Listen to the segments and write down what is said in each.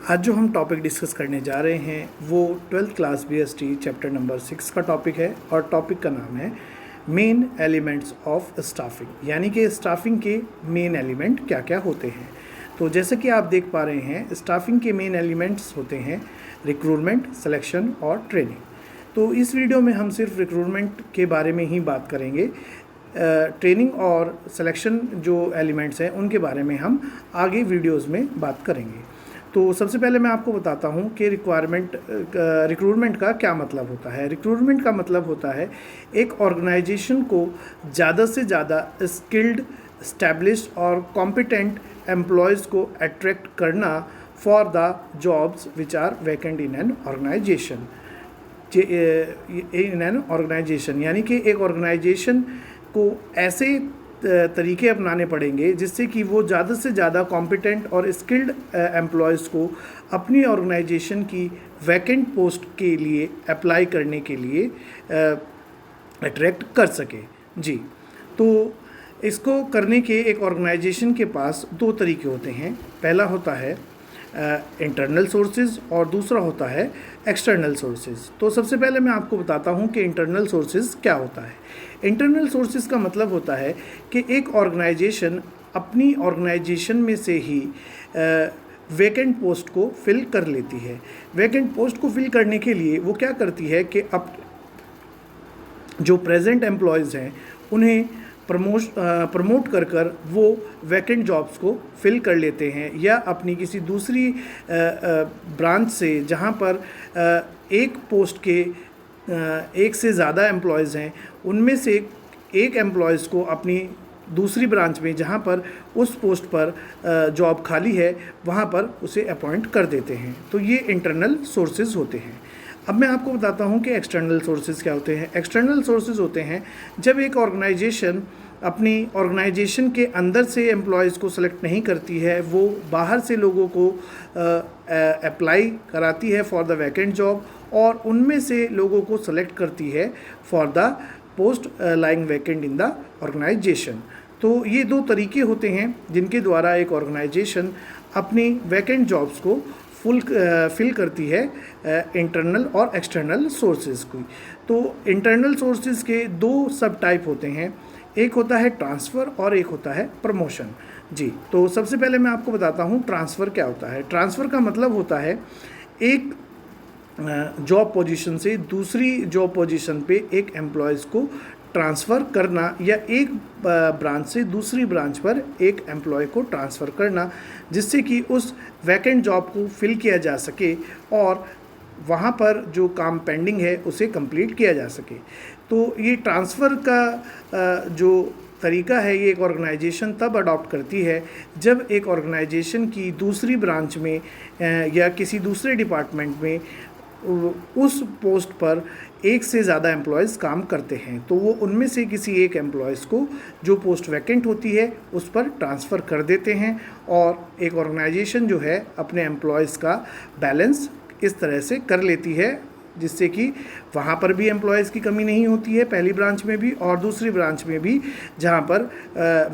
आज जो हम टॉपिक डिस्कस करने जा रहे हैं वो 12th class BST chapter number 6 का टॉपिक है और टॉपिक का नाम है मेन एलिमेंट्स ऑफ स्टाफिंग, यानी कि स्टाफिंग के मेन एलिमेंट क्या क्या होते हैं। तो जैसे कि आप देख पा रहे हैं, स्टाफिंग के मेन एलिमेंट्स होते हैं रिक्रूटमेंट, सिलेक्शन और ट्रेनिंग। तो इस वीडियो में हम सिर्फ रिक्रूटमेंट के बारे में ही बात करेंगे। ट्रेनिंग और सिलेक्शन जो एलिमेंट्स हैं उनके बारे में हम आगे वीडियोज़ में बात करेंगे। तो सबसे पहले मैं आपको बताता हूँ कि रिक्रूटमेंट का क्या मतलब होता है। रिक्रूटमेंट का मतलब होता है एक ऑर्गेनाइजेशन को ज़्यादा से ज़्यादा स्किल्ड, एस्टैब्लिश्ड और कॉम्पिटेंट एम्प्लॉयज़ को अट्रैक्ट करना for the jobs which are vacant in an organisation. यानी कि एक ऑर्गेनाइजेशन को ऐसे तरीके अपनाने पड़ेंगे जिससे कि वो ज़्यादा से ज़्यादा कॉम्पिटेंट और स्किल्ड एम्प्लॉयज़ को अपनी ऑर्गेनाइजेशन की वैकेंट पोस्ट के लिए अप्लाई करने के लिए अट्रैक्ट कर सके। जी, तो इसको करने के एक ऑर्गेनाइजेशन के पास दो तरीके होते हैं। पहला होता है इंटरनल सोर्सेज और दूसरा होता है एक्सटर्नल सोर्सेज। तो सबसे पहले मैं आपको बताता हूँ कि इंटरनल सोर्सेज क्या होता है। इंटरनल सोर्सेज का मतलब होता है कि एक ऑर्गेनाइजेशन अपनी ऑर्गेनाइजेशन में से ही वैकेंट पोस्ट को फिल कर लेती है। वैकेंट पोस्ट को फिल करने के लिए वो क्या करती है कि अब जो प्रेजेंट एम्प्लॉयज़ हैं उन्हें प्रमोट कर वो वैकेंट जॉब्स को फिल कर लेते हैं, या अपनी किसी दूसरी ब्रांच से जहां पर एक पोस्ट के एक से ज़्यादा एम्प्लॉयज़ हैं उनमें से एक एम्प्लॉयज़ को अपनी दूसरी ब्रांच में जहां पर उस पोस्ट पर जॉब खाली है वहां पर उसे अपॉइंट कर देते हैं। तो ये इंटरनल सोर्सेज होते हैं। अब मैं आपको बताता हूँ कि एक्सटर्नल सोर्सेज क्या होते हैं। एक्सटर्नल सोर्सेज होते हैं जब एक ऑर्गेनाइजेशन अपनी ऑर्गेनाइजेशन के अंदर से एम्प्लॉयज़ को सेलेक्ट नहीं करती है, वो बाहर से लोगों को अप्लाई कराती है फॉर द वैकेंट जॉब और उनमें से लोगों को सेलेक्ट करती है for the post lying vacant in the organisation. तो ये दो तरीके होते हैं जिनके द्वारा एक ऑर्गेनाइजेशन अपनी वैकेंट जॉब्स को फिल करती है इंटरनल और एक्सटर्नल सोर्सेज की। तो इंटरनल सोर्सेज के दो सब टाइप होते हैं, एक होता है ट्रांसफ़र और एक होता है प्रमोशन। जी, तो सबसे पहले मैं आपको बताता हूँ ट्रांसफ़र क्या होता है। ट्रांसफ़र का मतलब होता है एक जॉब पोजीशन से दूसरी जॉब पोजीशन पे एक एम्प्लॉयज़ को ट्रांसफ़र करना, या एक ब्रांच से दूसरी ब्रांच पर एक एम्प्लॉय को ट्रांसफ़र करना जिससे कि उस वैकेंट जॉब को फिल किया जा सके और वहाँ पर जो काम पेंडिंग है उसे कंप्लीट किया जा सके। तो ये ट्रांसफ़र का जो तरीका है ये एक ऑर्गेनाइजेशन तब अडॉप्ट करती है जब एक ऑर्गेनाइजेशन की दूसरी ब्रांच में या किसी दूसरे डिपार्टमेंट में उस पोस्ट पर एक से ज़्यादा एम्प्लॉयज़ काम करते हैं, तो वो उनमें से किसी एक एम्प्लॉयज़ को जो पोस्ट वैकेंट होती है उस पर ट्रांसफ़र कर देते हैं और एक ऑर्गेनाइजेशन जो है अपने एम्प्लॉयज़ का बैलेंस इस तरह से कर लेती है जिससे कि वहाँ पर भी एम्प्लॉयज़ की कमी नहीं होती है, पहली ब्रांच में भी और दूसरी ब्रांच में भी जहाँ पर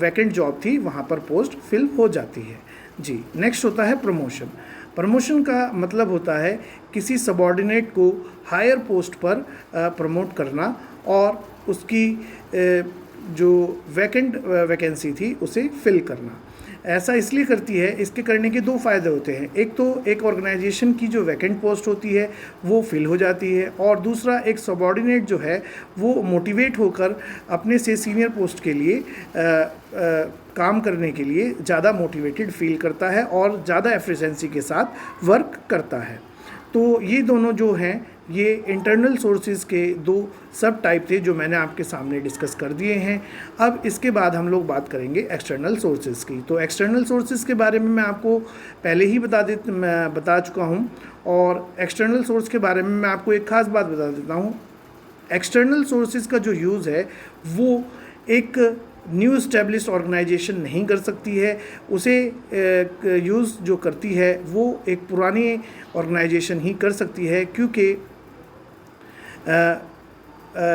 वैकेंट जॉब थी वहाँ पर पोस्ट फिल हो जाती है। जी, नेक्स्ट होता है प्रमोशन। प्रमोशन का मतलब होता है किसी सबऑर्डिनेट को हायर पोस्ट पर प्रमोट करना और उसकी जो वैकेंसी थी उसे फिल करना। ऐसा इसलिए करती है, इसके करने के दो फ़ायदे होते हैं। एक तो एक ऑर्गेनाइजेशन की जो वैकेंट पोस्ट होती है वो फिल हो जाती है और दूसरा एक सबऑर्डिनेट जो है वो मोटिवेट होकर अपने से सीनियर पोस्ट के लिए काम करने के लिए ज़्यादा मोटिवेटेड फील करता है और ज़्यादा एफिशिएंसी के साथ वर्क करता है। तो ये दोनों जो हैं ये इंटरनल सोर्सेज के दो सब टाइप थे जो मैंने आपके सामने डिस्कस कर दिए हैं। अब इसके बाद हम लोग बात करेंगे एक्सटर्नल सोर्सेज की। तो एक्सटर्नल सोर्सेज के बारे में मैं आपको पहले ही बता चुका हूँ और एक्सटर्नल सोर्स के बारे में मैं आपको एक ख़ास बात बता देता हूँ। एक्सटर्नल सोर्सेज का जो यूज़ है वो एक न्यू इस्टेब्लिश्ड ऑर्गेनाइजेशन नहीं कर सकती है, उसे यूज़ जो करती है वो एक पुरानी ऑर्गेनाइजेशन ही कर सकती है, क्योंकि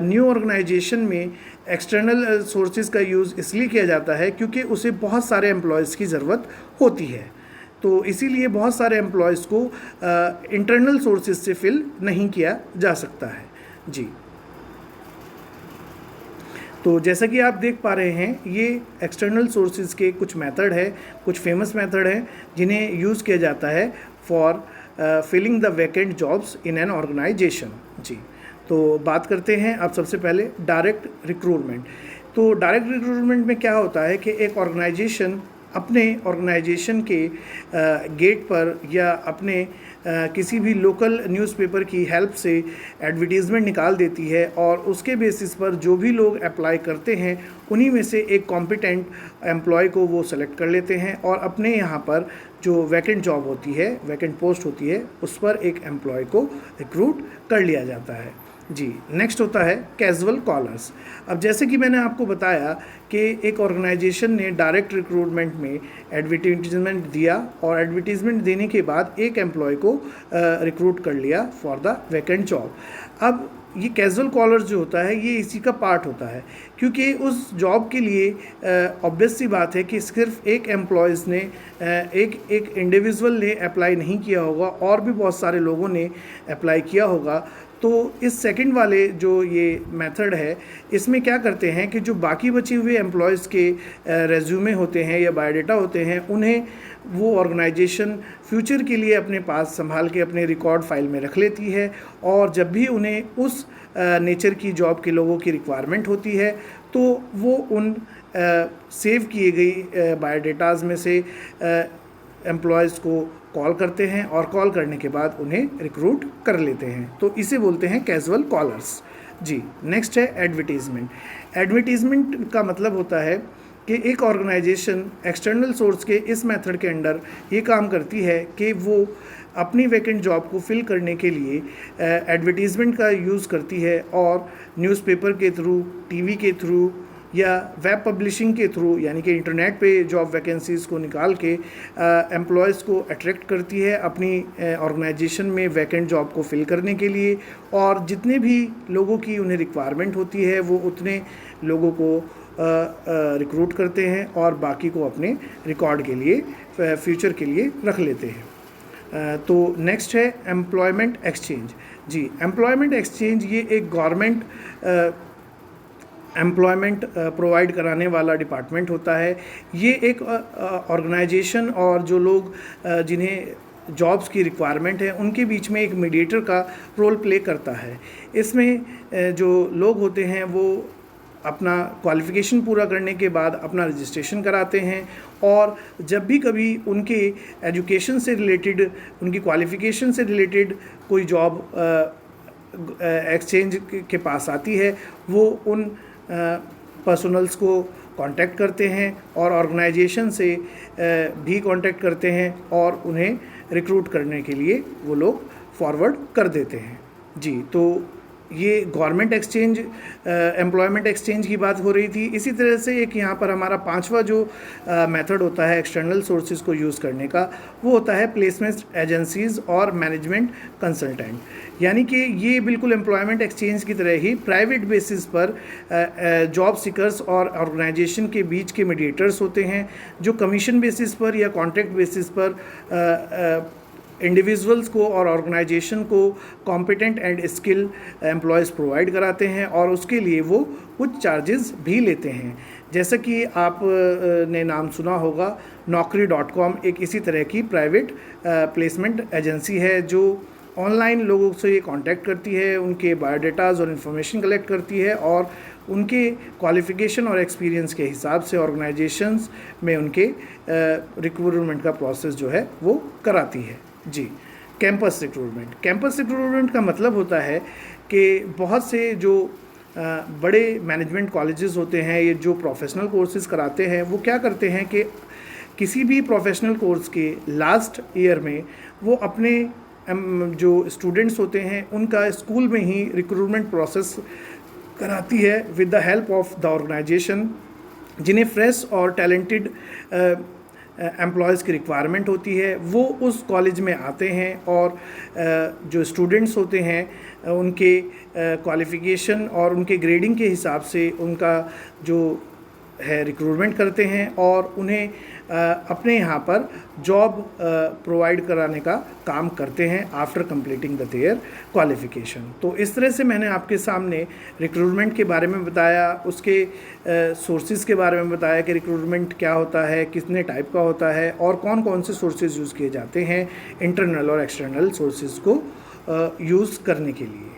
न्यू ऑर्गेनाइजेशन में एक्सटर्नल सोर्सेज का यूज़ इसलिए किया जाता है क्योंकि उसे बहुत सारे एम्प्लॉयज़ की ज़रूरत होती है। तो इसीलिए बहुत सारे एम्प्लॉयज़ को इंटरनल सोर्सेज से फिल नहीं किया जा सकता है। जी, तो जैसा कि आप देख पा रहे हैं, ये एक्सटर्नल सोर्सेज के कुछ मेथड है, कुछ फेमस मेथड हैं जिन्हें यूज़ किया जाता है for filling the vacant jobs in an organisation. जी, तो बात करते हैं अब सबसे पहले डायरेक्ट रिक्रूटमेंट। तो डायरेक्ट रिक्रूटमेंट में क्या होता है कि एक ऑर्गेनाइजेशन अपने ऑर्गेनाइजेशन के गेट पर या अपने किसी भी लोकल न्यूज़पेपर की हेल्प से एडवर्टीज़मेंट निकाल देती है और उसके बेसिस पर जो भी लोग अप्लाई करते हैं उन्हीं में से एक कॉम्पिटेंट एम्प्लॉय को वो सेलेक्ट कर लेते हैं और अपने यहाँ पर जो वैकेंट जॉब होती है, वैकेंट पोस्ट होती है, उस पर एक एम्प्लॉय को रिक्रूट कर लिया जाता है। जी, नेक्स्ट होता है कैजुअल कॉलर्स। अब जैसे कि मैंने आपको बताया कि एक ऑर्गेनाइजेशन ने डायरेक्ट रिक्रूटमेंट में एडवर्टीजमेंट दिया और एडवर्टीजमेंट देने के बाद एक एम्प्लॉय को रिक्रूट कर लिया फॉर द वैकेंट जॉब। अब ये कैजुअल कॉलर जो होता है ये इसी का पार्ट होता है, क्योंकि उस जॉब के लिए ऑब्वियस सी बात है कि सिर्फ एक एम्प्लॉयज़ ने एक इंडिविजुअल ने अप्लाई नहीं किया होगा और भी बहुत सारे लोगों ने अप्लाई किया होगा। तो इस सेकंड वाले जो ये मेथड है, इसमें क्या करते हैं कि जो बाकी बचे हुए एम्प्लॉयज़ के रेज्यूमे होते हैं या बायोडाटा होते हैं, उन्हें वो ऑर्गेनाइजेशन फ्यूचर के लिए अपने पास संभाल के अपने रिकॉर्ड फाइल में रख लेती है और जब भी उन्हें उस नेचर की जॉब के लोगों की रिक्वायरमेंट होती है तो वो उन सेव किए गई बायोडाटाज में से एम्प्लॉयज़ को कॉल करते हैं और कॉल करने के बाद उन्हें रिक्रूट कर लेते हैं। तो इसे बोलते हैं कैजुअल कॉलर्स। जी, नेक्स्ट है एडवर्टीज़मेंट। एडवर्टीज़मेंट का मतलब होता है कि एक ऑर्गेनाइजेशन एक्सटर्नल सोर्स के इस मेथड के अंडर ये काम करती है कि वो अपनी वैकेंट जॉब को फिल करने के लिए एडवर्टीज़मेंट का यूज़ करती है और न्यूज़पेपर के थ्रू, टीवी के थ्रू या वेब पब्लिशिंग के थ्रू, यानी कि इंटरनेट पे जॉब वैकेंसीज़ को निकाल के एम्प्लॉयज़ को अट्रैक्ट करती है अपनी ऑर्गेनाइजेशन में वैकेंट जॉब को फिल करने के लिए। और जितने भी लोगों की उन्हें रिक्वायरमेंट होती है वो उतने लोगों को रिक्रूट करते हैं और बाकी को अपने रिकॉर्ड के लिए, फ्यूचर के लिए रख लेते हैं। तो नेक्स्ट है एम्प्लॉयमेंट एक्सचेंज। जी, एम्प्लॉयमेंट एक्सचेंज ये एक गवर्नमेंट एम्प्लॉयमेंट प्रोवाइड कराने वाला डिपार्टमेंट होता है। ये एक ऑर्गेनाइजेशन और जो लोग जिन्हें जॉब्स की रिक्वायरमेंट है उनके बीच में एक मीडिएटर का रोल प्ले करता है। इसमें जो लोग होते हैं वो अपना क्वालिफ़िकेशन पूरा करने के बाद अपना रजिस्ट्रेशन कराते हैं और जब भी कभी उनके एजुकेशन से रिलेटेड, उनकी क्वालिफ़िकेशन से रिलेटेड कोई जॉब एक्सचेंज के पास आती है, वो उन पर्सनल्स को कांटेक्ट करते हैं और ऑर्गेनाइजेशन से भी कांटेक्ट करते हैं और उन्हें रिक्रूट करने के लिए वो लोग फॉरवर्ड कर देते हैं। जी, तो ये गवर्नमेंट एक्सचेंज, एम्प्लॉयमेंट एक्सचेंज की बात हो रही थी। इसी तरह से एक यहाँ पर हमारा पांचवा जो मेथड होता है एक्सटर्नल सोर्सेज को यूज़ करने का, वो होता है प्लेसमेंट एजेंसीज़ और मैनेजमेंट कंसल्टेंट। यानी कि ये बिल्कुल एम्प्लॉयमेंट एक्सचेंज की तरह ही प्राइवेट बेसिस पर जॉब सीकर्स और ऑर्गेनाइजेशन के बीच के मीडिएटर्स होते हैं जो कमीशन बेसिस पर या कॉन्ट्रैक्ट बेसिस पर इंडिविजुअल्स को और ऑर्गेनाइजेशन को competent and skill employees provide कराते हैं और उसके लिए वो कुछ चार्जेस भी लेते हैं। जैसा कि आप ने नाम सुना होगा, naukri.com एक इसी तरह की प्राइवेट प्लेसमेंट एजेंसी है जो ऑनलाइन लोगों से ये कांटेक्ट करती है, उनके बायोडाटाज और इन्फॉर्मेशन कलेक्ट करती है और उनके क्वालिफ़िकेशन और एक्सपीरियंस के हिसाब से ऑर्गेनाइजेशंस में उनके रिक्रूटमेंट का प्रोसेस जो है वो कराती है। जी, कैंपस रिक्रूटमेंट। कैंपस रिक्रूटमेंट का मतलब होता है कि बहुत से जो बड़े मैनेजमेंट कॉलेजेस होते हैं, ये जो प्रोफेशनल कोर्सेज कराते हैं, वो क्या करते हैं कि किसी भी प्रोफेशनल कोर्स के लास्ट ईयर में वो अपने जो स्टूडेंट्स होते हैं उनका स्कूल में ही रिक्रूटमेंट प्रोसेस कराती है with the help of the organisation. जिन्हें फ्रेश और टैलेंटेड एम्प्लॉयज़ की रिक्वायरमेंट होती है वो उस कॉलेज में आते हैं और जो स्टूडेंट्स होते हैं उनके क्वालिफ़िकेशन और उनके ग्रेडिंग के हिसाब से उनका जो है रिक्रूटमेंट करते हैं और उन्हें अपने यहाँ पर जॉब प्रोवाइड कराने का काम करते हैं after completing the their qualification. तो इस तरह से मैंने आपके सामने रिक्रूटमेंट के बारे में बताया, उसके सोर्सेज के बारे में बताया कि रिक्रूटमेंट क्या होता है, कितने टाइप का होता है और कौन कौन से सोर्सेज यूज़ किए जाते हैं इंटरनल और एक्सटर्नल सोर्सेज को यूज़ करने के लिए।